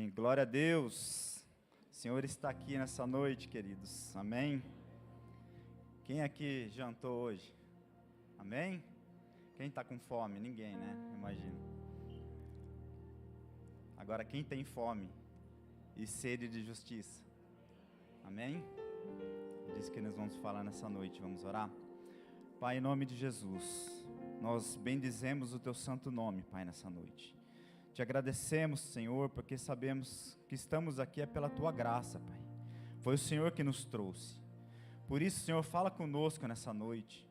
Amém. Glória a Deus. O Senhor está aqui nessa noite, queridos. Amém. Quem aqui jantou hoje? Amém? Quem está com fome? Ninguém, né? Imagino. Agora, quem tem fome e sede de justiça? Amém? É disso que nós vamos falar nessa noite. Vamos orar? Pai, em nome de Jesus, nós bendizemos o Teu santo nome, Pai, nessa noite. Te agradecemos, Senhor, porque sabemos que estamos aqui é pela Tua graça, Pai. Foi o Senhor que nos trouxe. Por isso, Senhor, fala conosco nessa noite.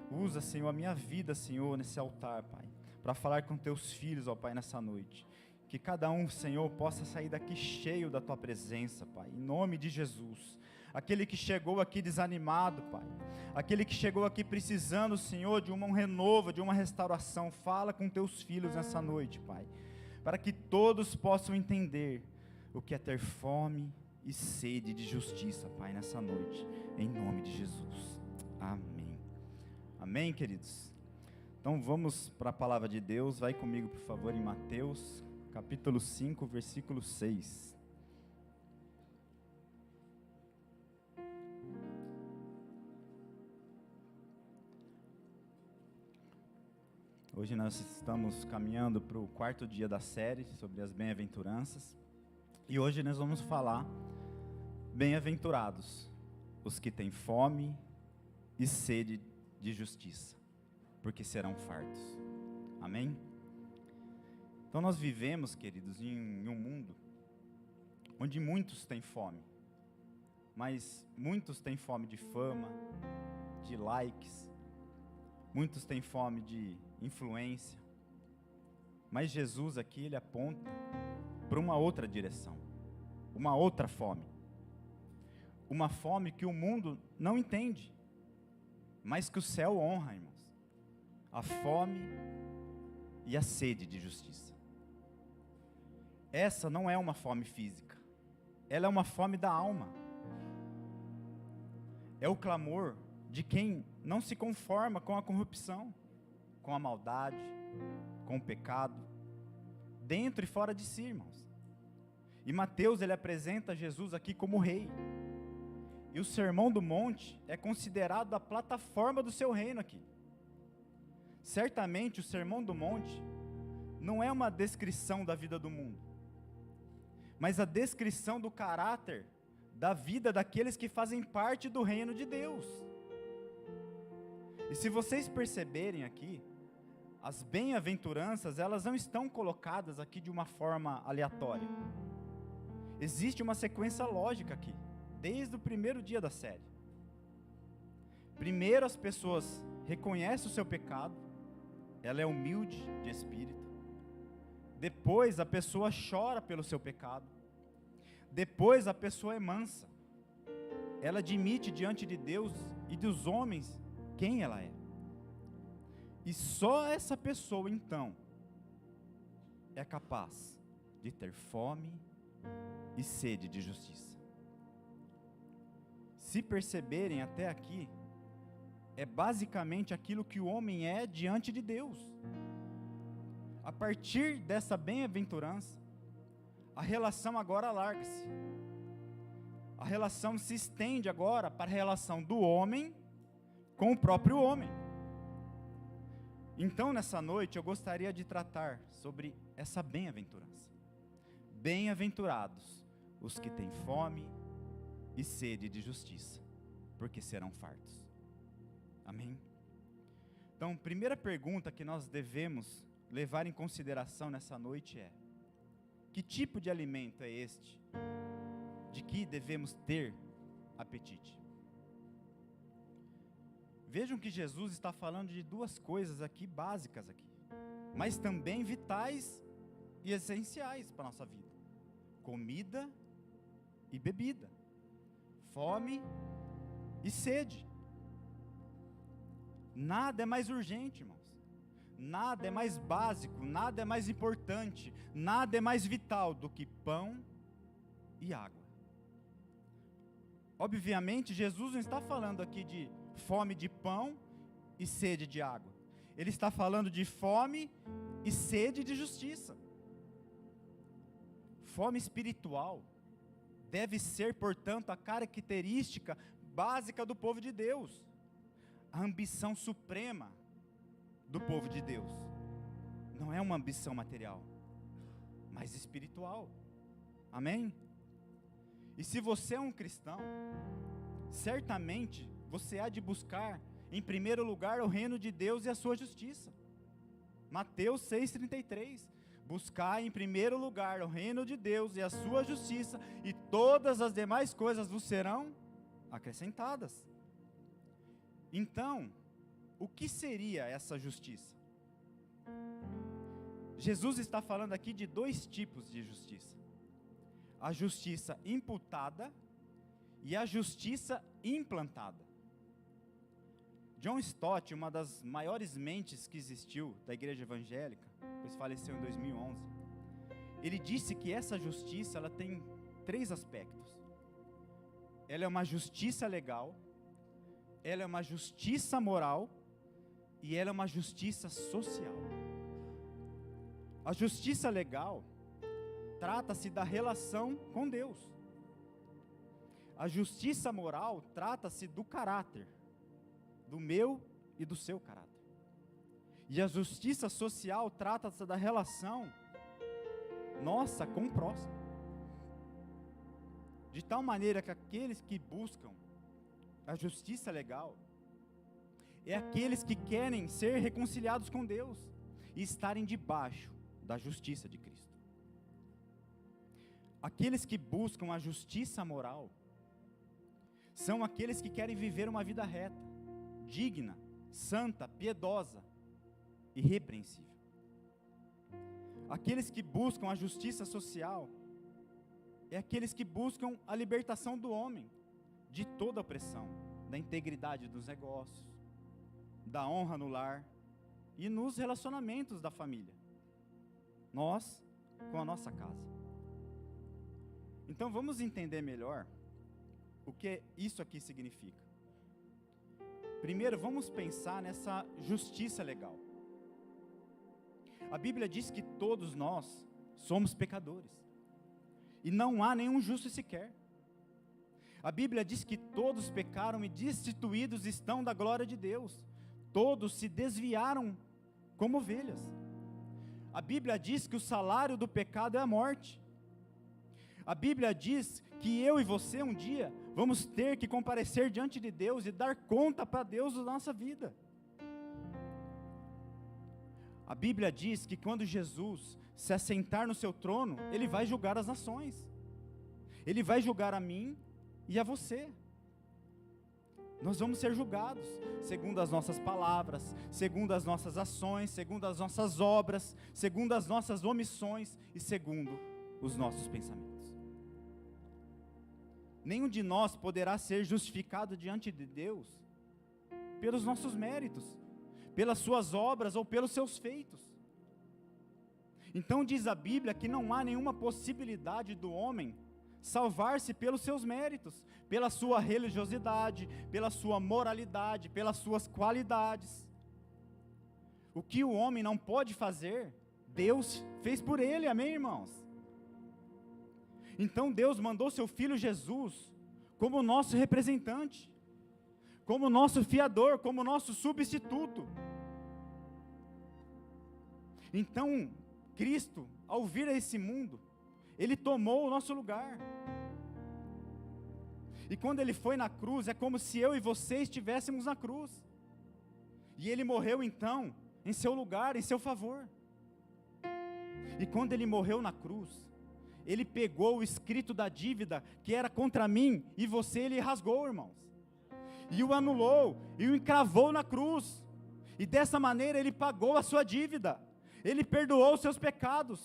Usa, Senhor, a minha vida, Senhor, nesse altar, Pai, para falar com Teus filhos, ó Pai, nessa noite. Que cada um, Senhor, possa sair daqui cheio da Tua presença, Pai, em nome de Jesus. Aquele que chegou aqui desanimado, Pai, aquele que chegou aqui precisando, Senhor, de um renovo, de uma restauração, fala com Teus filhos nessa noite, Pai, para que todos possam entender o que é ter fome e sede de justiça, Pai, nessa noite, em nome de Jesus. Amém. Amém, queridos? Então vamos para a palavra de Deus. Vai comigo, por favor, em Mateus, capítulo 5, versículo 6. Hoje nós estamos caminhando para o quarto dia da série sobre as bem-aventuranças. E hoje nós vamos falar, bem-aventurados, os que têm fome e sede de justiça, porque serão fartos. Amém? Então nós vivemos, queridos, em um mundo onde muitos têm fome, mas muitos têm fome de fama, de likes, muitos têm fome de influência, mas Jesus aqui, ele aponta para uma outra direção, uma outra fome, uma fome que o mundo não entende, mas que o céu honra, irmãos, a fome e a sede de justiça. Essa não é uma fome física, ela é uma fome da alma, é o clamor de quem não se conforma com a corrupção, com a maldade, com o pecado, dentro e fora de si, irmãos. E Mateus, ele apresenta Jesus aqui como rei. E o Sermão do Monte é considerado a plataforma do seu reino aqui. Certamente o Sermão do Monte não é uma descrição da vida do mundo, mas a descrição do caráter da vida daqueles que fazem parte do reino de Deus. E se vocês perceberem aqui, as bem-aventuranças, elas não estão colocadas aqui de uma forma aleatória. Existe uma sequência lógica aqui, desde o primeiro dia da série. Primeiro as pessoas reconhecem o seu pecado, ela é humilde de espírito. Depois a pessoa chora pelo seu pecado. Depois a pessoa é mansa. Ela admite diante de Deus e dos homens quem ela é. E só essa pessoa, então, é capaz de ter fome e sede de justiça. Se perceberem até aqui, é basicamente aquilo que o homem é diante de Deus. A partir dessa bem-aventurança, a relação agora alarga-se. A relação se estende agora para a relação do homem com o próprio homem. Então, nessa noite, eu gostaria de tratar sobre essa bem-aventurança. Bem-aventurados os que têm fome e sede de justiça, porque serão fartos. Amém? Então, primeira pergunta que nós devemos levar em consideração nessa noite é: que tipo de alimento é este, de que devemos ter apetite? Vejam que Jesus está falando de duas coisas aqui, básicas aqui, mas também vitais e essenciais para a nossa vida: comida e bebida, fome e sede. Nada é mais urgente, irmãos, nada é mais básico, nada é mais importante, nada é mais vital do que pão e água. Obviamente, Jesus não está falando aqui de fome de pão e sede de água. Ele está falando de fome e sede de justiça. Fome espiritual deve ser, portanto, a característica básica do povo de Deus, a ambição suprema do povo de Deus. Não é uma ambição material, mas espiritual. Amém? E se você é um cristão, certamente você há de buscar em primeiro lugar o reino de Deus e a sua justiça. Mateus 6,33. Buscai em primeiro lugar o reino de Deus e a sua justiça, e todas as demais coisas vos serão acrescentadas. Então, o que seria essa justiça? Jesus está falando aqui de dois tipos de justiça: a justiça imputada e a justiça implantada. John Stott, uma das maiores mentes que existiu da igreja evangélica, pois faleceu em 2011, ele disse que essa justiça, ela tem 3 aspectos. Ela é uma justiça legal, ela é uma justiça moral e ela é uma justiça social. A justiça legal trata-se da relação com Deus. A justiça moral trata-se do caráter, do meu e do seu caráter. E a justiça social trata-se da relação nossa com o próximo. De tal maneira que aqueles que buscam a justiça legal é aqueles que querem ser reconciliados com Deus e estarem debaixo da justiça de Cristo. Aqueles que buscam a justiça moral são aqueles que querem viver uma vida reta, digna, santa, piedosa, irrepreensível. Aqueles que buscam a justiça social é aqueles que buscam a libertação do homem de toda opressão, da integridade dos negócios, da honra no lar e nos relacionamentos da família, nós com a nossa casa. Então vamos entender melhor o que isso aqui significa. Primeiro, vamos pensar nessa justiça legal. A Bíblia diz que todos nós somos pecadores, e não há nenhum justo sequer. A Bíblia diz que todos pecaram e destituídos estão da glória de Deus. Todos se desviaram como ovelhas. A Bíblia diz que o salário do pecado é a morte. A Bíblia diz que eu e você um dia vamos ter que comparecer diante de Deus e dar conta para Deus da nossa vida. A Bíblia diz que quando Jesus se assentar no seu trono, Ele vai julgar as nações. Ele vai julgar a mim e a você. Nós vamos ser julgados segundo as nossas palavras, segundo as nossas ações, segundo as nossas obras, segundo as nossas omissões e segundo os nossos pensamentos. Nenhum de nós poderá ser justificado diante de Deus pelos nossos méritos, pelas suas obras ou pelos seus feitos. Então diz a Bíblia que não há nenhuma possibilidade do homem salvar-se pelos seus méritos, pela sua religiosidade, pela sua moralidade, pelas suas qualidades. O que o homem não pode fazer, Deus fez por ele, amém, irmãos? Então Deus mandou seu Filho Jesus como nosso representante, como nosso fiador, como nosso substituto. Então Cristo, ao vir a esse mundo, Ele tomou o nosso lugar. E quando Ele foi na cruz, é como se eu e você estivéssemos na cruz. E Ele morreu então, em seu lugar, em seu favor. E quando Ele morreu na cruz, Ele pegou o escrito da dívida, que era contra mim e você, Ele rasgou, irmãos. E o anulou, e o encravou na cruz. E dessa maneira Ele pagou a sua dívida. Ele perdoou os seus pecados.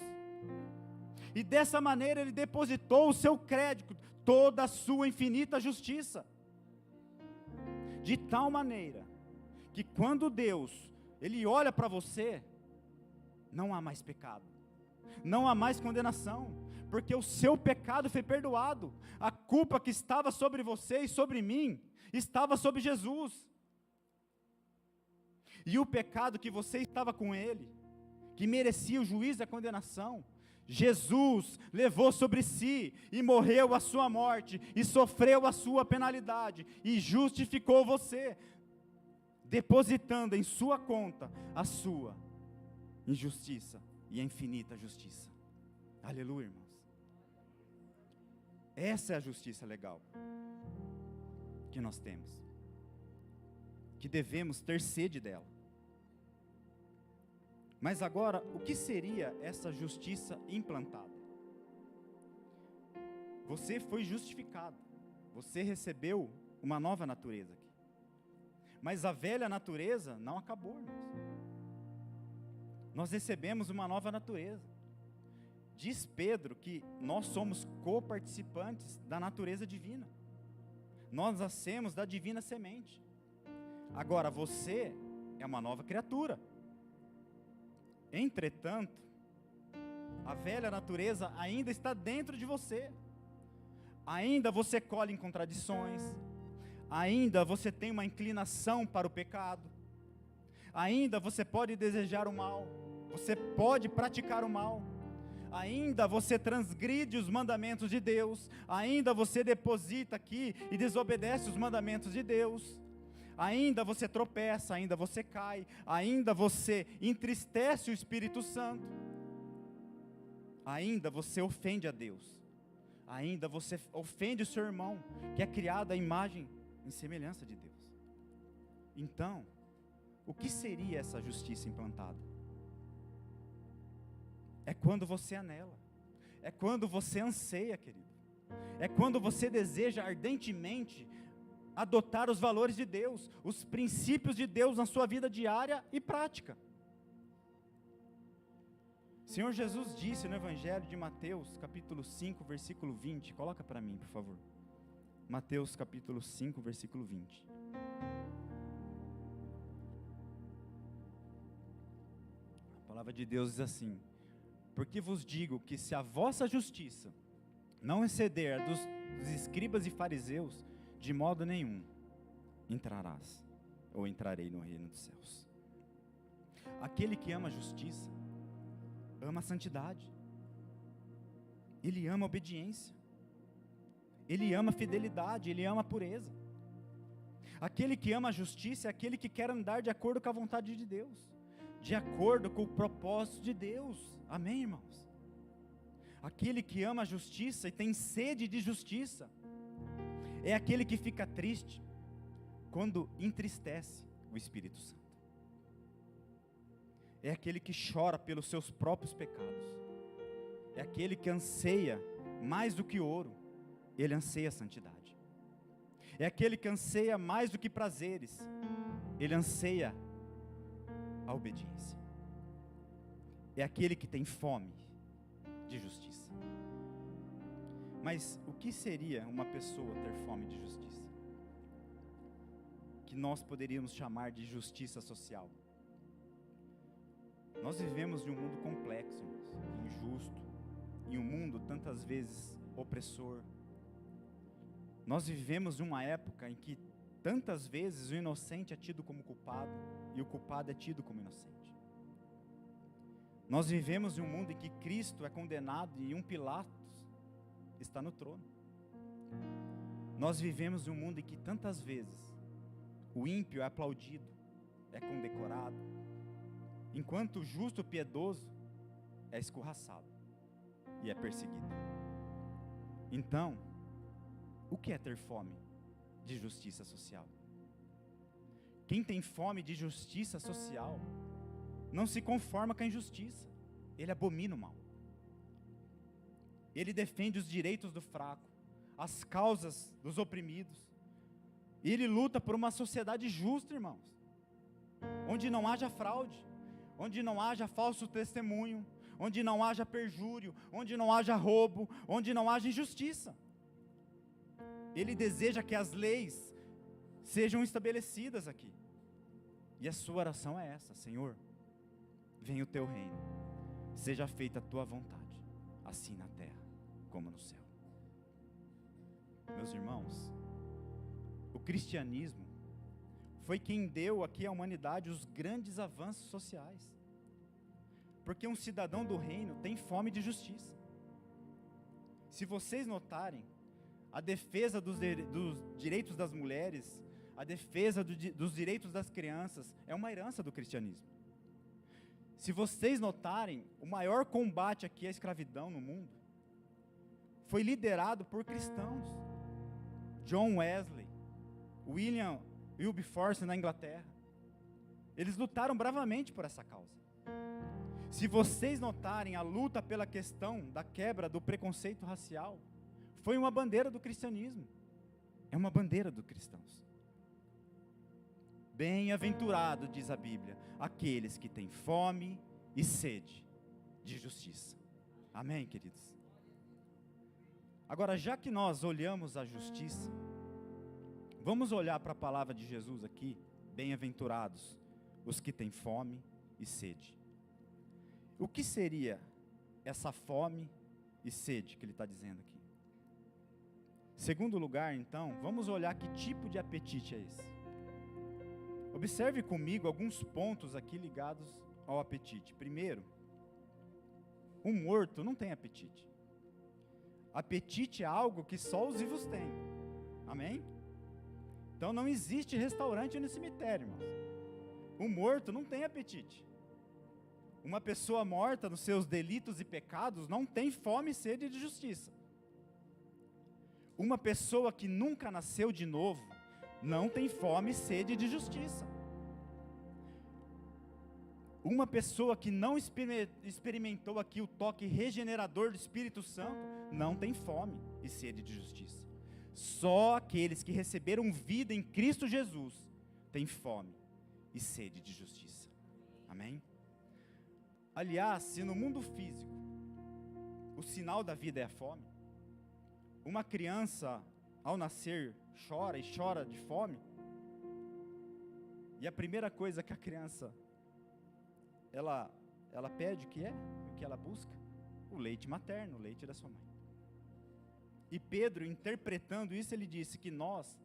E dessa maneira Ele depositou o seu crédito, toda a sua infinita justiça. De tal maneira, que quando Deus, Ele olha para você, não há mais pecado. Não há mais condenação, porque o seu pecado foi perdoado. A culpa que estava sobre você e sobre mim, estava sobre Jesus. E o pecado que você estava com Ele, que merecia o juízo e a condenação, Jesus levou sobre si e morreu a sua morte e sofreu a sua penalidade e justificou você, depositando em sua conta a sua injustiça e a infinita justiça. Aleluia, irmãos. Essa é a justiça legal que nós temos, que devemos ter sede dela. Mas agora, o que seria essa justiça implantada? Você foi justificado, você recebeu uma nova natureza aqui. Mas a velha natureza não acabou, irmãos. Nós recebemos uma nova natureza. Diz Pedro que nós somos coparticipantes da natureza divina. Nós nascemos da divina semente. Agora você é uma nova criatura. Entretanto, a velha natureza ainda está dentro de você. Ainda você colhe em contradições. Ainda você tem uma inclinação para o pecado. Ainda você pode desejar o mal. Você pode praticar o mal. Ainda você transgride os mandamentos de Deus. Ainda você deposita aqui e desobedece os mandamentos de Deus. Ainda você tropeça, ainda você cai, ainda você entristece o Espírito Santo, ainda você ofende a Deus, ainda você ofende o seu irmão, que é criado à imagem e semelhança de Deus. Então, o que seria essa justiça implantada? É quando você anela, é quando você anseia, querido, é quando você deseja ardentemente adotar os valores de Deus, os princípios de Deus na sua vida diária e prática. O Senhor Jesus disse no Evangelho de Mateus, capítulo 5, versículo 20, coloca para mim, por favor. Mateus, capítulo 5, versículo 20. A palavra de Deus diz assim: porque vos digo que se a vossa justiça não exceder a dos escribas e fariseus, de modo nenhum entrarás, ou entrarei no reino dos céus. Aquele que ama a justiça, ama a santidade, ele ama a obediência, ele ama a fidelidade, ele ama a pureza. Aquele que ama a justiça é aquele que quer andar de acordo com a vontade de Deus, de acordo com o propósito de Deus. Amém, irmãos? Aquele que ama a justiça e tem sede de justiça, é aquele que fica triste quando entristece o Espírito Santo. É aquele que chora pelos seus próprios pecados. É aquele que anseia mais do que ouro, ele anseia a santidade. É aquele que anseia mais do que prazeres, ele anseia a obediência. É aquele que tem fome de justiça. Mas o que seria uma pessoa ter fome de justiça? Que nós poderíamos chamar de justiça social. Nós vivemos em um mundo complexo, injusto, em um mundo tantas vezes opressor. Nós vivemos em uma época em que tantas vezes o inocente é tido como culpado e o culpado é tido como inocente. Nós vivemos em um mundo em que Cristo é condenado e um Pilatos está no trono. Nós vivemos em um mundo em que tantas vezes o ímpio é aplaudido, é condecorado, enquanto o justo piedoso é escorraçado e é perseguido. Então, o que é ter fome de justiça social? Quem tem fome de justiça social não se conforma com a injustiça, ele abomina o mal. Ele defende os direitos do fraco, as causas dos oprimidos. Ele luta por uma sociedade justa, irmãos, onde não haja fraude, onde não haja falso testemunho, onde não haja perjúrio, onde não haja roubo, onde não haja injustiça. Ele deseja que as leis sejam estabelecidas aqui. E a sua oração é essa: Senhor, venha o teu reino, seja feita a tua vontade, assim na terra como no céu. Meus irmãos, o cristianismo foi quem deu aqui à humanidade os grandes avanços sociais. Porque um cidadão do reino tem fome de justiça. Se vocês notarem, a defesa dos direitos das mulheres, a defesa dos direitos das crianças, é uma herança do cristianismo. Se vocês notarem, o maior combate aqui à escravidão no mundo foi liderado por cristãos. John Wesley, William Wilberforce na Inglaterra. Eles lutaram bravamente por essa causa. Se vocês notarem, a luta pela questão da quebra do preconceito racial foi uma bandeira do cristianismo. É uma bandeira dos cristãos. Bem-aventurado, diz a Bíblia, aqueles que têm fome e sede de justiça. Amém, queridos? Agora, já que nós olhamos a justiça, vamos olhar para a palavra de Jesus aqui. Bem-aventurados os que têm fome e sede. O que seria essa fome e sede que ele está dizendo aqui? Segundo lugar, então, vamos olhar que tipo de apetite é esse. Observe comigo alguns pontos aqui ligados ao apetite. Primeiro, um morto não tem apetite. Apetite é algo que só os vivos têm. Amém? Então não existe restaurante no cemitério, irmãos. O morto não tem apetite. Uma pessoa morta nos seus delitos e pecados não tem fome e sede de justiça. Uma pessoa que nunca nasceu de novo não tem fome e sede de justiça. Uma pessoa que não experimentou aqui o toque regenerador do Espírito Santo não tem fome e sede de justiça. Só aqueles que receberam vida em Cristo Jesus têm fome e sede de justiça. Amém? Aliás, se no mundo físico o sinal da vida é a fome, uma criança ao nascer chora e chora de fome, e a primeira coisa que a criança ela pede, o que ela busca? O leite materno, o leite da sua mãe. E Pedro, interpretando isso, ele disse que nós,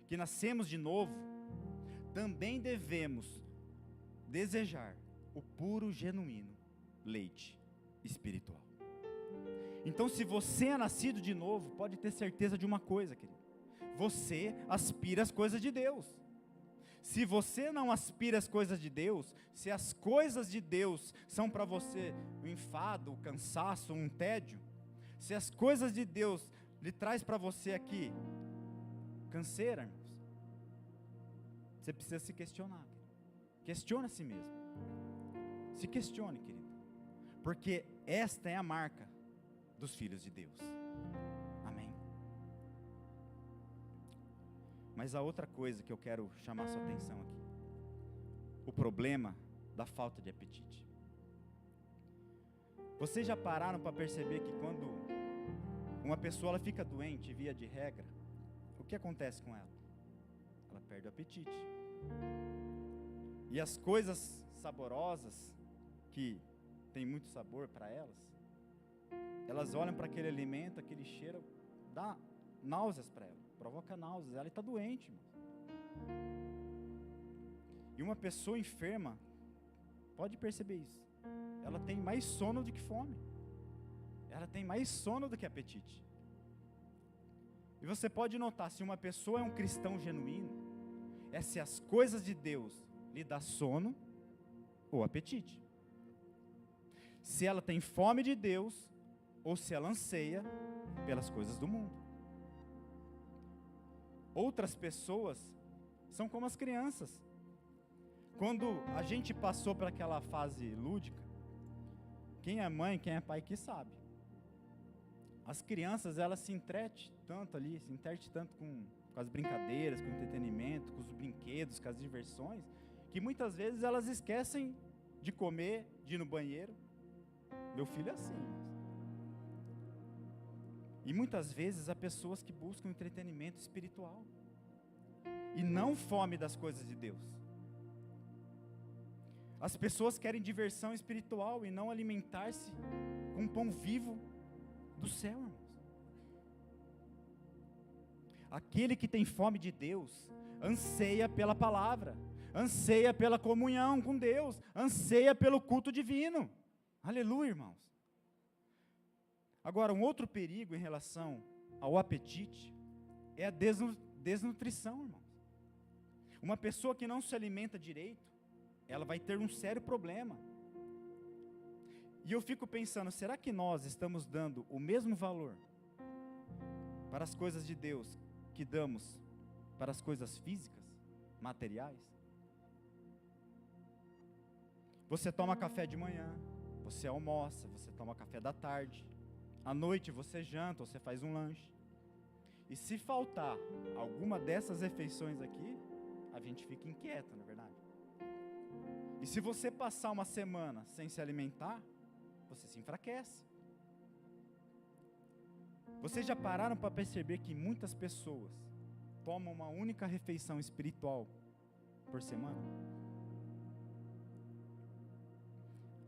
que nascemos de novo, também devemos desejar o puro, genuíno leite espiritual. Então, se você é nascido de novo, pode ter certeza de uma coisa, querido: você aspira as coisas de Deus. Se você não aspira as coisas de Deus, se as coisas de Deus são para você um enfado, um cansaço, um tédio, se as coisas de Deus lhe traz para você aqui canseira, irmãos, você precisa se questionar. Questione a si mesmo. Se questione, querido, porque esta é a marca dos filhos de Deus. Amém? Mas a outra coisa que eu quero chamar sua atenção aqui, o problema da falta de apetite. Vocês já pararam para perceber que quando uma pessoa ela fica doente, via de regra, o que acontece com ela? Ela perde o apetite. E as coisas saborosas, que tem muito sabor para elas olham para aquele alimento, aquele cheiro, dá náuseas para ela, provoca náuseas, ela está doente, irmão. E uma pessoa enferma, pode perceber isso, ela tem mais sono do que fome, ela tem mais sono do que apetite. E você pode notar, se uma pessoa é um cristão genuíno, é se as coisas de Deus lhe dá sono ou apetite. Se ela tem fome de Deus, ou se ela anseia pelas coisas do mundo. Outras pessoas são como as crianças. Quando a gente passou por aquela fase lúdica, quem é mãe, quem é pai que sabe. As crianças, elas se entretêm tanto ali, se entretêm tanto com as brincadeiras, com o entretenimento, com os brinquedos, com as diversões, que muitas vezes elas esquecem de comer, de ir no banheiro. Meu filho é assim. E muitas vezes há pessoas que buscam entretenimento espiritual e não fome das coisas de Deus. As pessoas querem diversão espiritual e não alimentar-se com um pão vivo do céu, irmãos. Aquele que tem fome de Deus anseia pela palavra, anseia pela comunhão com Deus, anseia pelo culto divino. Aleluia, irmãos. Agora, um outro perigo em relação ao apetite é a desnutrição, irmãos. Uma pessoa que não se alimenta direito, ela vai ter um sério problema. E eu fico pensando, será que nós estamos dando o mesmo valor para as coisas de Deus que damos para as coisas físicas, materiais? Você toma café de manhã, você almoça, você toma café da tarde, à noite você janta, você faz um lanche. E se faltar alguma dessas refeições aqui, a gente fica inquieto, não é verdade? E se você passar uma semana sem se alimentar, você se enfraquece. Vocês já pararam para perceber que muitas pessoas tomam uma única refeição espiritual por semana?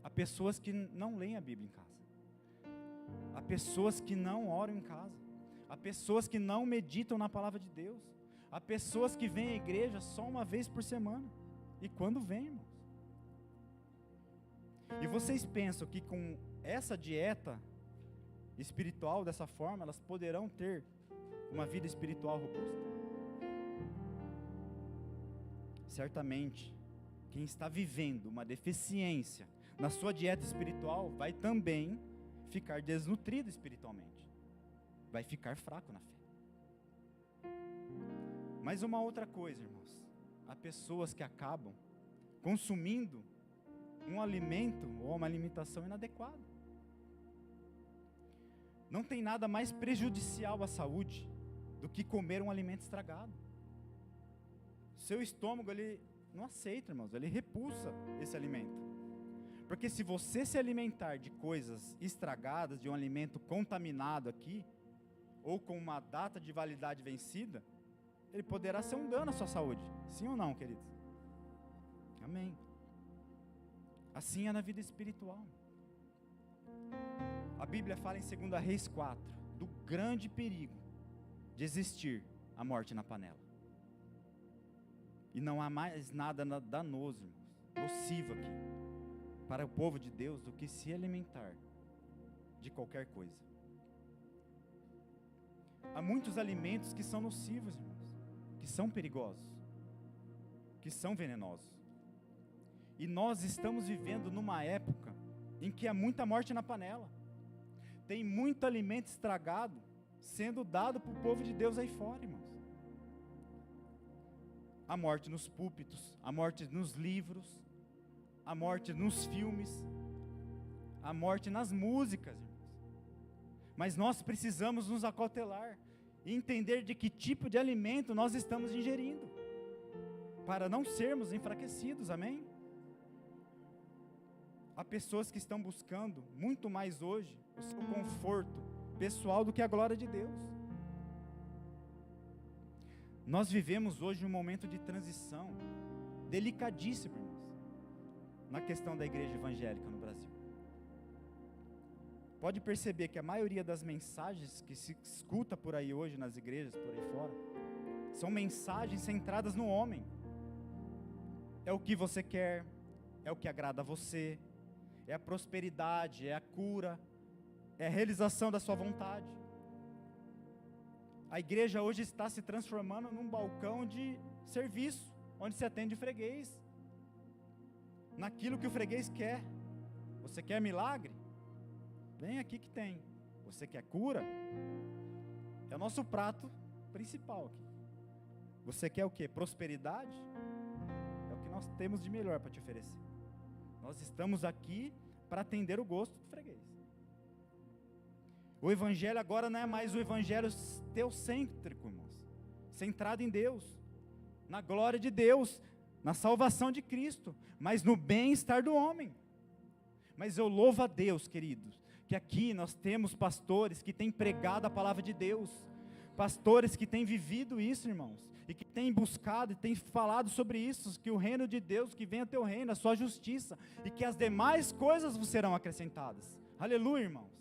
Há pessoas que não leem a Bíblia em casa. Há pessoas que não oram em casa. Há pessoas que não meditam na palavra de Deus. Há pessoas que vêm à igreja só uma vez por semana. E quando vêm, irmãos? E vocês pensam que com essa dieta espiritual, dessa forma, elas poderão ter uma vida espiritual robusta? Certamente, quem está vivendo uma deficiência na sua dieta espiritual vai também ficar desnutrido espiritualmente. Vai ficar fraco na fé. Mas uma outra coisa, irmãos. Há pessoas que acabam consumindo um alimento ou uma alimentação inadequada. Não tem nada mais prejudicial à saúde do que comer um alimento estragado. Seu estômago, ele não aceita, irmãos, ele repulsa esse alimento. Porque se você se alimentar de coisas estragadas, de um alimento contaminado aqui, ou com uma data de validade vencida, ele poderá ser um dano à sua saúde. Sim ou não, queridos? Amém. Assim é na vida espiritual. A Bíblia fala em 2 Reis 4, do grande perigo de existir a morte na panela. E não há mais nada danoso, irmãos, nocivo aqui, para o povo de Deus, do que se alimentar de qualquer coisa. Há muitos alimentos que são nocivos, irmãos, que são perigosos, que são venenosos. E nós estamos vivendo numa época em que há muita morte na panela. Tem muito alimento estragado sendo dado para o povo de Deus aí fora, irmãos. A morte nos púlpitos, a morte nos livros, a morte nos filmes, a morte nas músicas, irmãos. Mas nós precisamos nos acautelar e entender de que tipo de alimento nós estamos ingerindo, para não sermos enfraquecidos, amém? Há pessoas que estão buscando muito mais hoje o seu conforto pessoal do que a glória de Deus. Nós vivemos hoje um momento de transição delicadíssimo, irmãos, na questão da igreja evangélica no Brasil. Pode perceber que a maioria das mensagens que se escuta por aí hoje nas igrejas, por aí fora, são mensagens centradas no homem. É o que você quer, é o que agrada a você, é a prosperidade, é a cura, é a realização da sua vontade. A igreja hoje está se transformando num balcão de serviço, onde se atende o freguês, naquilo que o freguês quer. Você quer milagre? Vem aqui que tem. Você quer cura? É o nosso prato principal aqui. Você quer o quê? Prosperidade? É o que nós temos de melhor para te oferecer. Nós estamos aqui para atender o gosto do freguês. O evangelho agora não é mais o evangelho teocêntrico, irmãos, centrado em Deus, na glória de Deus, na salvação de Cristo, mas no bem-estar do homem. Mas eu louvo a Deus, queridos, que aqui nós temos pastores que têm pregado a palavra de Deus, pastores que têm vivido isso, irmãos, e que têm buscado e têm falado sobre isso, que o reino de Deus, que venha teu reino, a sua justiça, e que as demais coisas vos serão acrescentadas. Aleluia, irmãos.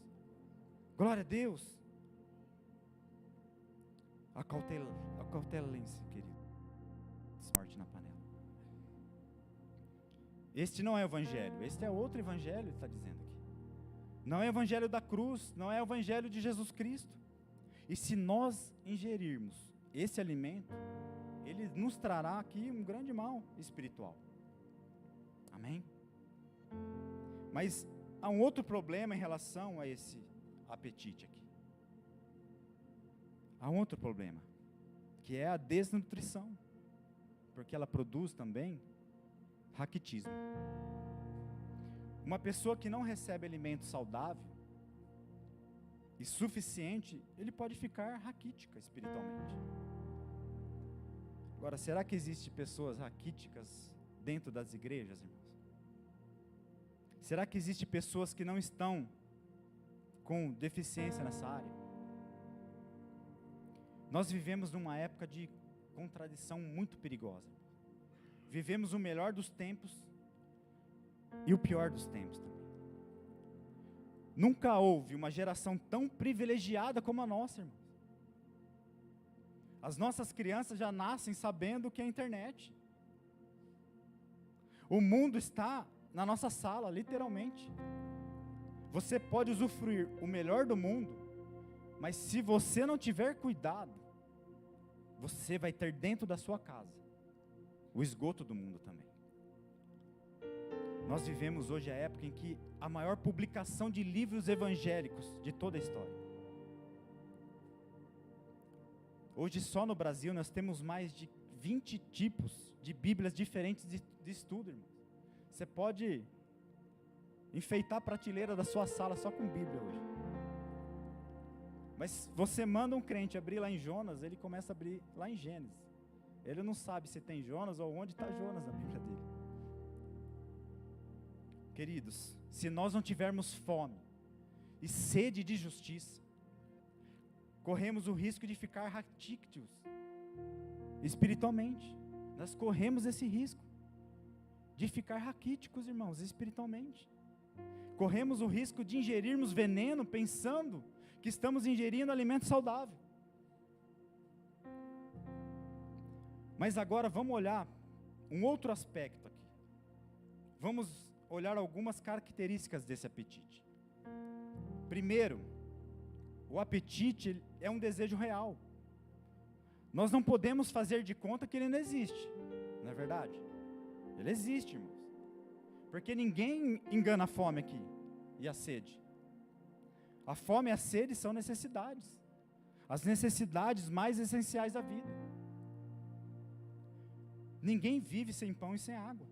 Glória a Deus. Acautelem-se, querido. Sorte na panela. Este não é o evangelho, este é outro evangelho, está dizendo aqui. Não é o evangelho da cruz, não é o evangelho de Jesus Cristo. E se nós ingerirmos esse alimento, ele nos trará aqui um grande mal espiritual. Amém? Mas há um outro problema em relação a esse apetite aqui. Há um outro problema, que é a desnutrição, porque ela produz também raquitismo. Uma pessoa que não recebe alimento saudável e suficiente, ele pode ficar raquítica espiritualmente. Agora, será que existem pessoas raquíticas dentro das igrejas, irmãos? Será que existem pessoas que não estão com deficiência nessa área? Nós vivemos numa época de contradição muito perigosa. Vivemos o melhor dos tempos e o pior dos tempos também. Nunca houve uma geração tão privilegiada como a nossa, irmão. As nossas crianças já nascem sabendo o que é a internet. O mundo está na nossa sala, literalmente. Você pode usufruir o melhor do mundo, mas se você não tiver cuidado, você vai ter dentro da sua casa o esgoto do mundo também. Nós vivemos hoje a época em que a maior publicação de livros evangélicos de toda a história. Hoje só no Brasil nós temos mais de 20 tipos de bíblias diferentes de estudo, irmão. Você pode enfeitar a prateleira da sua sala só com Bíblia hoje. Mas você manda um crente abrir lá em Jonas, ele começa a abrir lá em Gênesis. Ele não sabe se tem Jonas ou onde está Jonas na Bíblia dele. Queridos, se nós não tivermos fome e sede de justiça, corremos o risco de ficar raquíticos espiritualmente. Nós corremos esse risco de ficar raquíticos, irmãos, espiritualmente. Corremos o risco de ingerirmos veneno pensando que estamos ingerindo alimento saudável. Mas agora vamos olhar um outro aspecto aqui. Vamos olhar algumas características desse apetite. Primeiro, o apetite é um desejo real. Nós não podemos fazer de conta que ele não existe, não é verdade? Ele existe, irmãos. Porque ninguém engana a fome aqui e a sede. A fome e a sede são necessidades. As necessidades mais essenciais da vida. Ninguém vive sem pão e sem água.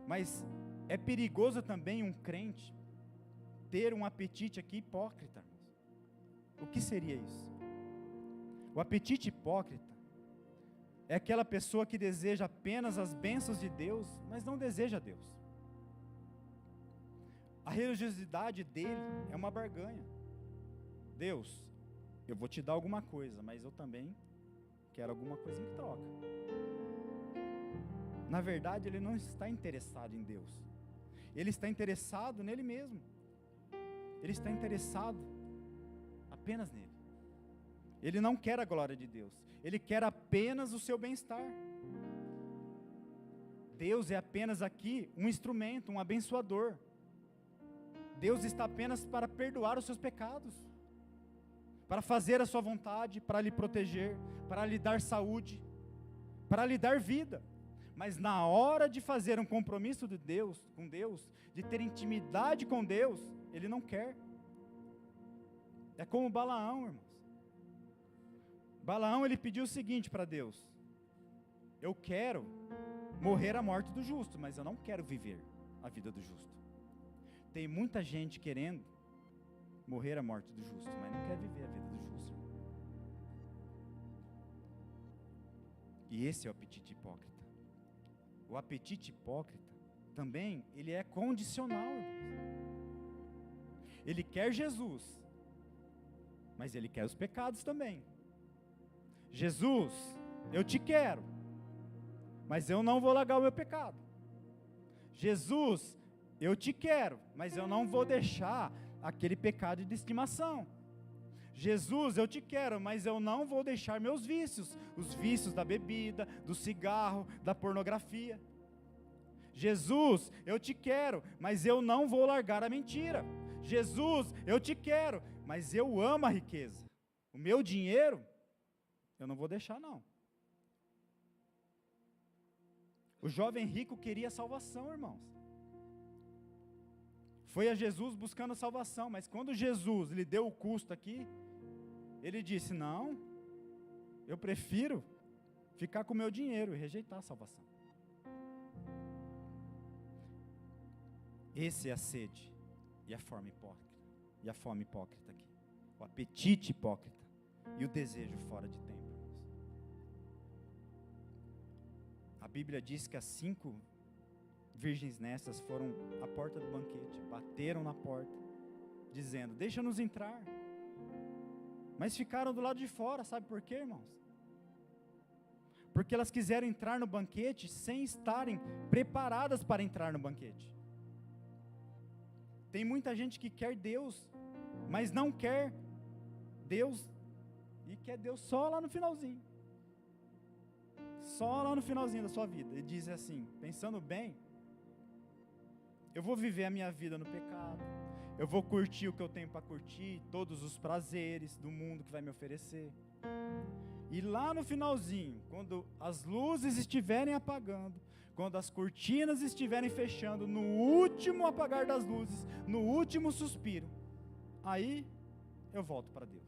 Mas é perigoso também um crente ter um apetite aqui hipócrita. O que seria isso? O apetite hipócrita é aquela pessoa que deseja apenas as bênçãos de Deus, mas não deseja Deus. A religiosidade dele é uma barganha. Deus, eu vou te dar alguma coisa, mas eu também quero alguma coisa em troca. Na verdade, ele não está interessado em Deus. Ele está interessado nele mesmo. Ele está interessado apenas nele. Ele não quer a glória de Deus. Ele quer apenas o seu bem-estar. Deus é apenas aqui um instrumento, um abençoador. Deus está apenas para perdoar os seus pecados, para fazer a sua vontade, para lhe proteger, para lhe dar saúde, para lhe dar vida. Mas na hora de fazer um compromisso com Deus, de ter intimidade com Deus, ele não quer. É como Balaão, irmãos. Balaão, ele pediu o seguinte para Deus: eu quero morrer a morte do justo, mas eu não quero viver a vida do justo. Tem muita gente querendo morrer a morte do justo, mas não quer viver a vida do justo. E esse é o apetite hipócrita. O apetite hipócrita também, ele é condicional, irmãos. Ele quer Jesus, mas ele quer os pecados também. Jesus, eu te quero, mas eu não vou largar o meu pecado. Jesus, eu te quero, mas eu não vou deixar aquele pecado de estimação. Jesus, eu te quero, mas eu não vou deixar meus vícios, os vícios da bebida, do cigarro, da pornografia. Jesus, eu te quero, mas eu não vou largar a mentira. Jesus, eu te quero, mas eu amo a riqueza. O meu dinheiro, eu não vou deixar não. O jovem rico queria salvação, irmãos. Foi a Jesus buscando salvação, mas quando Jesus lhe deu o custo aqui, ele disse, não, eu prefiro ficar com o meu dinheiro e rejeitar a salvação. Esse é a sede e a forma hipócrita, e a fome hipócrita aqui, o apetite hipócrita e o desejo fora de tempo. A Bíblia diz que as 5 virgens nestas foram à porta do banquete, bateram na porta, dizendo, deixa-nos entrar. Mas ficaram do lado de fora, sabe por quê, irmãos? Porque elas quiseram entrar no banquete sem estarem preparadas para entrar no banquete. Tem muita gente que quer Deus, mas não quer Deus, e quer Deus só lá no finalzinho. Só lá no finalzinho da sua vida. Ele diz assim, pensando bem, eu vou viver a minha vida no pecado, eu vou curtir o que eu tenho para curtir, todos os prazeres do mundo que vai me oferecer. E lá no finalzinho, quando as luzes estiverem apagando, quando as cortinas estiverem fechando, no último apagar das luzes, no último suspiro, aí eu volto para Deus.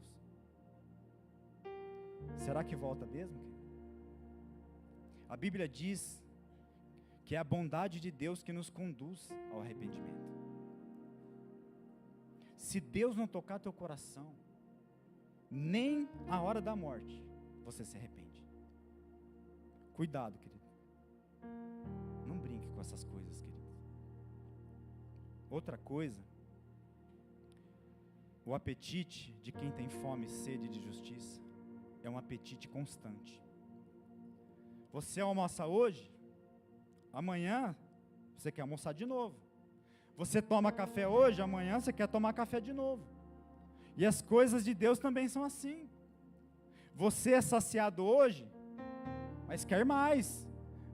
Será que volta mesmo? A Bíblia diz que é a bondade de Deus que nos conduz ao arrependimento. Se Deus não tocar teu coração, nem a hora da morte, você se arrepende. Cuidado, querido. Não brinque com essas coisas, querido. Outra coisa, o apetite de quem tem fome e sede de justiça é um apetite constante. Você almoça hoje, amanhã você quer almoçar de novo. Você toma café hoje, amanhã você quer tomar café de novo. E as coisas de Deus também são assim. Você é saciado hoje, mas quer mais.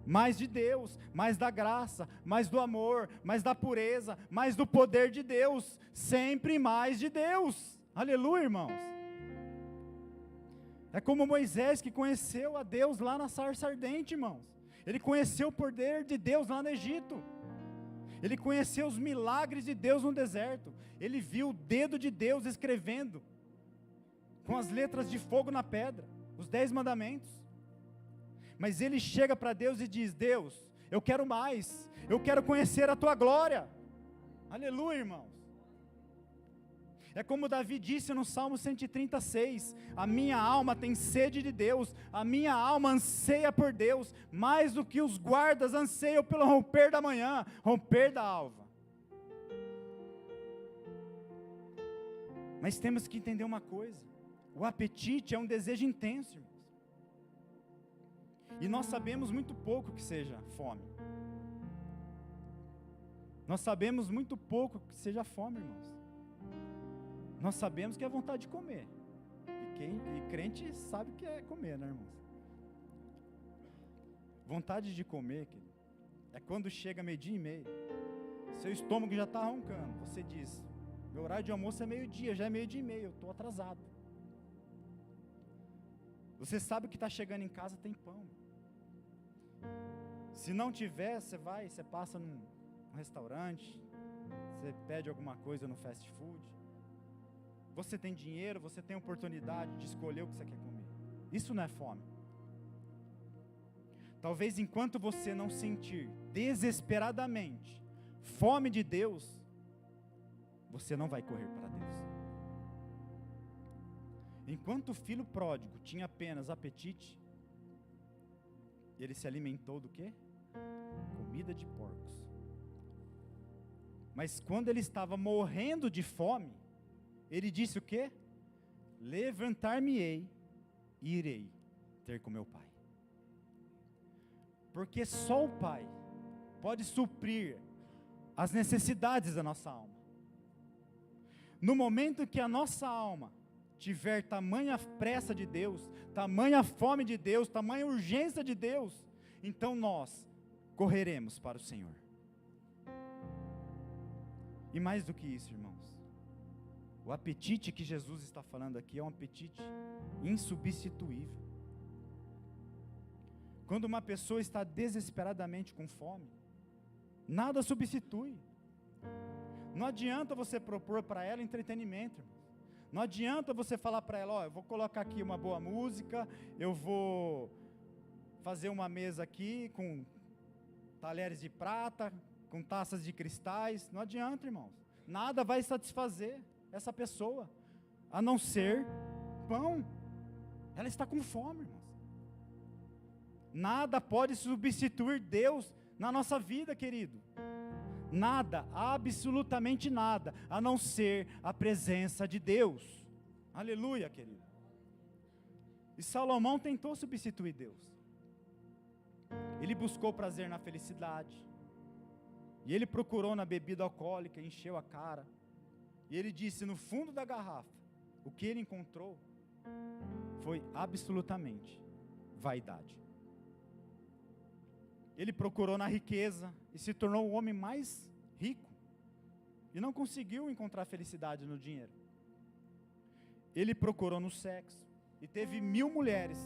Mais de Deus, mais da graça, mais do amor, mais da pureza, mais do poder de Deus. Sempre mais de Deus. Aleluia, irmãos. É como Moisés que conheceu a Deus lá na sarça ardente, irmãos. Ele conheceu o poder de Deus lá no Egito. Ele conheceu os milagres de Deus no deserto. Ele viu o dedo de Deus escrevendo com as letras de fogo na pedra, os 10 mandamentos. Mas ele chega para Deus e diz, Deus, eu quero mais, eu quero conhecer a tua glória. Aleluia, irmãos. É como Davi disse no Salmo 136, a minha alma tem sede de Deus, a minha alma anseia por Deus, mais do que os guardas anseiam pelo romper da manhã, romper da alva. Mas temos que entender uma coisa, o apetite é um desejo intenso, irmãos. E nós sabemos muito pouco que seja fome. Nós sabemos muito pouco que seja fome, irmãos. Nós sabemos que é vontade de comer. E crente sabe o que é comer, né, irmãos? Vontade de comer, querido, é quando chega 12:30, seu estômago já está roncando. Você diz, meu horário de almoço é 12:00, já é 12:30, eu estou atrasado. Você sabe que está chegando em casa, tem pão. Se não tiver, você passa num restaurante, você pede alguma coisa no fast food. Você tem dinheiro, você tem oportunidade de escolher o que você quer comer. Isso não é fome. Talvez enquanto você não sentir desesperadamente fome de Deus, você não vai correr para Deus. Enquanto o filho pródigo tinha apenas apetite, ele se alimentou do quê? Comida de porcos. Mas quando ele estava morrendo de fome, ele disse o quê? Levantar-me-ei e irei ter com meu pai. Porque só o Pai pode suprir as necessidades da nossa alma. No momento que a nossa alma tiver tamanha pressa de Deus, tamanha fome de Deus, tamanha urgência de Deus, então nós correremos para o Senhor. E mais do que isso, irmãos, o apetite que Jesus está falando aqui é um apetite insubstituível. Quando uma pessoa está desesperadamente com fome, nada substitui. Não adianta você propor para ela entretenimento, irmãos. Não adianta você falar para ela, eu vou colocar aqui uma boa música, eu vou fazer uma mesa aqui com talheres de prata, com taças de cristais. Não adianta, irmãos. Nada vai satisfazer essa pessoa, a não ser pão. Ela está com fome, irmãos. Nada pode substituir Deus na nossa vida, querido. Nada, absolutamente nada, a não ser a presença de Deus. Aleluia, querido. E Salomão tentou substituir Deus. Ele buscou prazer na felicidade. E ele procurou na bebida alcoólica, encheu a cara. E ele disse, no fundo da garrafa, o que ele encontrou foi absolutamente vaidade. Ele procurou na riqueza e se tornou o homem mais rico. E não conseguiu encontrar felicidade no dinheiro. Ele procurou no sexo e teve 1000 mulheres.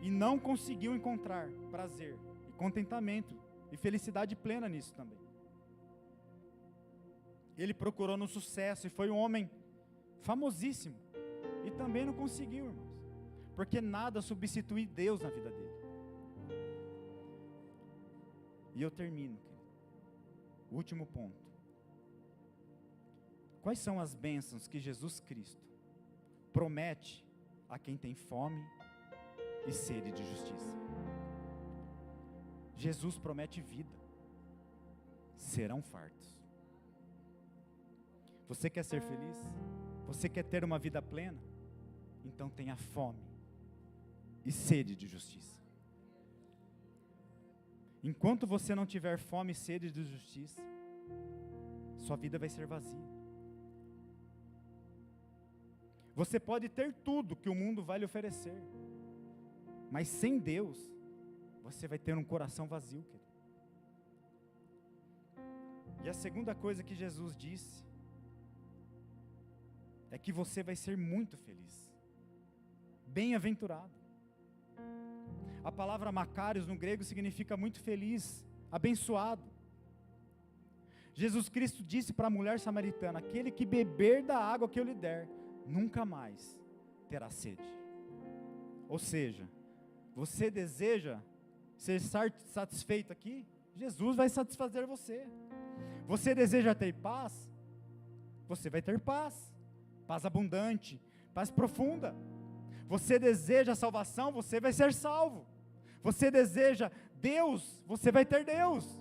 E não conseguiu encontrar prazer e contentamento e felicidade plena nisso também. Ele procurou no sucesso e foi um homem famosíssimo. E também não conseguiu, irmãos. Porque nada substitui Deus na vida dele. E eu termino, querido. O último ponto. Quais são as bênçãos que Jesus Cristo promete a quem tem fome e sede de justiça? Jesus promete vida. Serão fartos. Você quer ser feliz? Você quer ter uma vida plena? Então tenha fome e sede de justiça. Enquanto você não tiver fome e sede de justiça, sua vida vai ser vazia. Você pode ter tudo que o mundo vai lhe oferecer, mas sem Deus, você vai ter um coração vazio, querido. E a segunda coisa que Jesus disse, é que você vai ser muito feliz, bem-aventurado. A palavra Macarios no grego significa muito feliz, abençoado. Jesus Cristo disse para a mulher samaritana, aquele que beber da água que eu lhe der, nunca mais terá sede. Ou seja, você deseja ser satisfeito aqui? Jesus vai satisfazer você. Você deseja ter paz? Você vai ter paz. Paz abundante, paz profunda. Você deseja salvação? Você vai ser salvo. Você deseja Deus? Você vai ter Deus.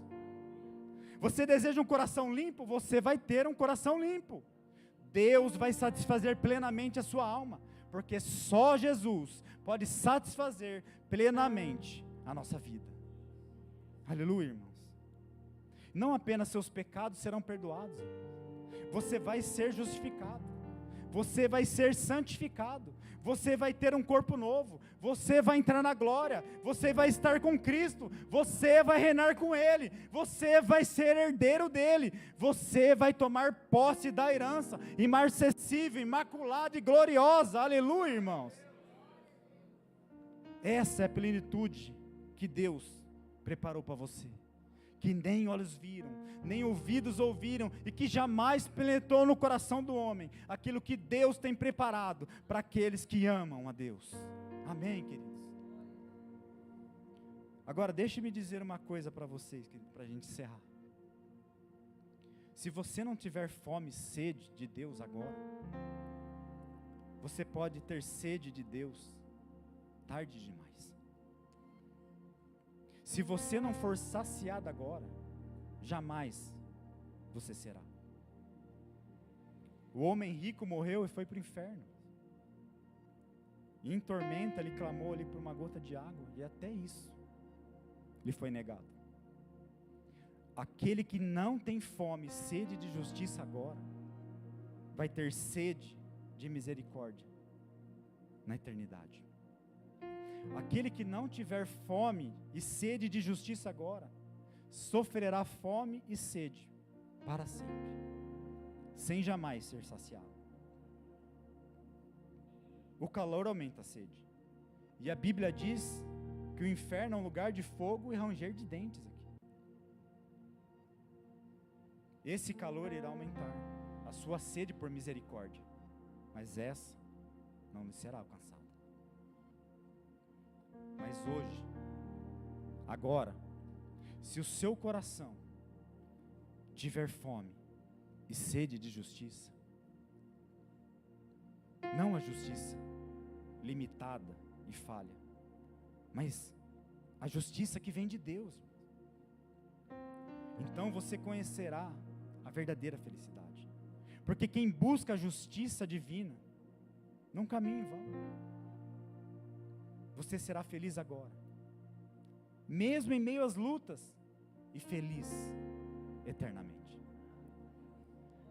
Você deseja um coração limpo? Você vai ter um coração limpo. Deus vai satisfazer plenamente a sua alma, porque só Jesus pode satisfazer plenamente a nossa vida. Aleluia, irmãos. Não apenas seus pecados serão perdoados, você vai ser justificado, você vai ser santificado, você vai ter um corpo novo, você vai entrar na glória, você vai estar com Cristo, você vai reinar com Ele, você vai ser herdeiro dEle, você vai tomar posse da herança, imarcessível, imaculada e gloriosa. Aleluia, irmãos. Essa é a plenitude que Deus preparou para você, que nem olhos viram, nem ouvidos ouviram, e que jamais penetrou no coração do homem, aquilo que Deus tem preparado para aqueles que amam a Deus. Amém, queridos? Agora, deixe-me dizer uma coisa para vocês, queridos, para a gente encerrar. Se você não tiver fome e sede de Deus agora, você pode ter sede de Deus tarde demais. Se você não for saciado agora, jamais você será. O homem rico morreu e foi para o inferno. E em tormenta ele clamou ali por uma gota de água, e até isso lhe foi negado. Aquele que não tem fome e sede de justiça agora, vai ter sede de misericórdia na eternidade. Aquele que não tiver fome e sede de justiça agora, sofrerá fome e sede para sempre, sem jamais ser saciado. O calor aumenta a sede. E a Bíblia diz que o inferno é um lugar de fogo e ranger de dentes aqui. Esse calor irá aumentar a sua sede por misericórdia, mas essa não lhe será alcançada. Mas hoje, agora, se o seu coração tiver fome e sede de justiça, não a justiça limitada e falha, mas a justiça que vem de Deus, então você conhecerá a verdadeira felicidade, porque quem busca a justiça divina não caminha em vão. Você será feliz agora, mesmo em meio às lutas, e feliz eternamente.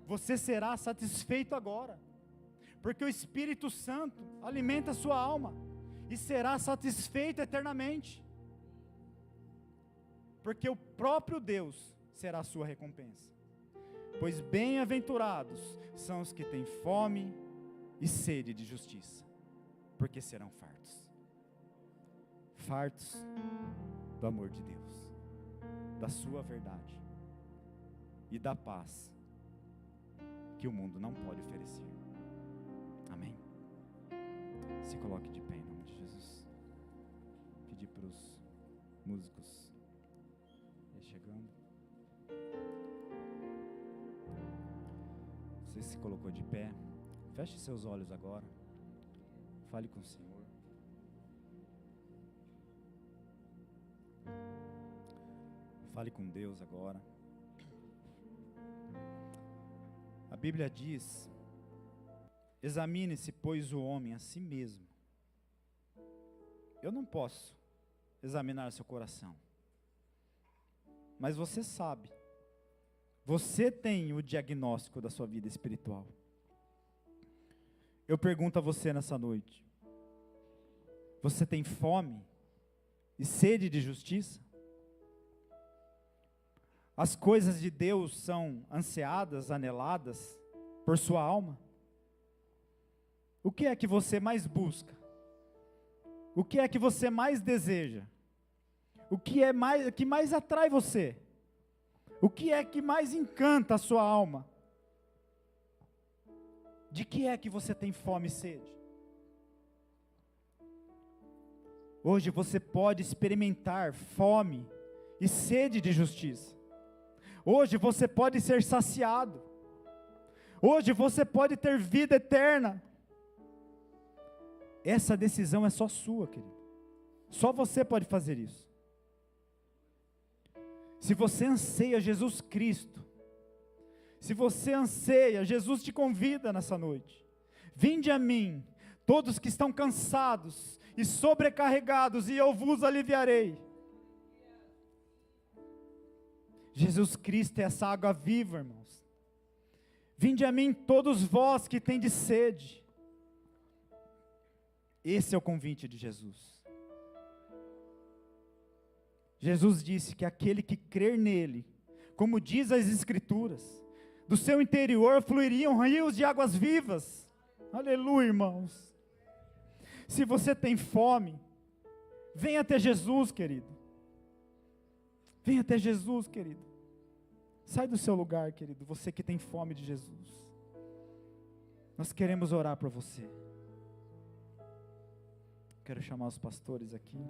Você será satisfeito agora, porque o Espírito Santo alimenta a sua alma, e será satisfeito eternamente, porque o próprio Deus será a sua recompensa. Pois bem-aventurados são os que têm fome e sede de justiça, porque serão fartos. Fartos do amor de Deus, da sua verdade e da paz que o mundo não pode oferecer. Amém? Se coloque de pé em nome de Jesus. Pedir para os músicos ir chegando. Você se colocou de pé, feche seus olhos agora, fale com o Senhor. Fale com Deus agora. A Bíblia diz: examine-se, pois, o homem a si mesmo. Eu não posso examinar seu coração, mas você sabe. Você tem o diagnóstico da sua vida espiritual. Eu pergunto a você nessa noite: você tem fome e sede de justiça? As coisas de Deus são ansiadas, aneladas por sua alma? O que é que você mais busca? O que é que você mais deseja? O que mais atrai você? O que é que mais encanta a sua alma? De que é que você tem fome e sede? Hoje você pode experimentar fome e sede de justiça. Hoje você pode ser saciado. Hoje você pode ter vida eterna. Essa decisão é só sua, querido. Só você pode fazer isso. Se você anseia Jesus Cristo, se você anseia, Jesus te convida nessa noite. Vinde a mim, todos que estão cansados e sobrecarregados, e eu vos aliviarei. Jesus Cristo é essa água viva, irmãos. Vinde a mim todos vós que tendes sede. Esse é o convite de Jesus. Jesus disse que aquele que crer nele, como diz as Escrituras, do seu interior fluiriam rios de águas vivas. Aleluia, irmãos. Se você tem fome, venha até Jesus, querido. Venha até Jesus, querido. Sai do seu lugar, querido, você que tem fome de Jesus. Nós queremos orar por você. Quero chamar os pastores aqui.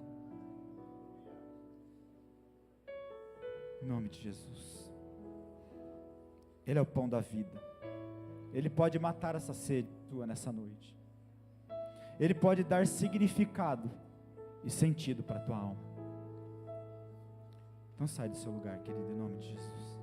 Em nome de Jesus. Ele é o pão da vida. Ele pode matar essa sede tua nessa noite. Ele pode dar significado e sentido para a tua alma. Então sai do seu lugar, querido, em nome de Jesus.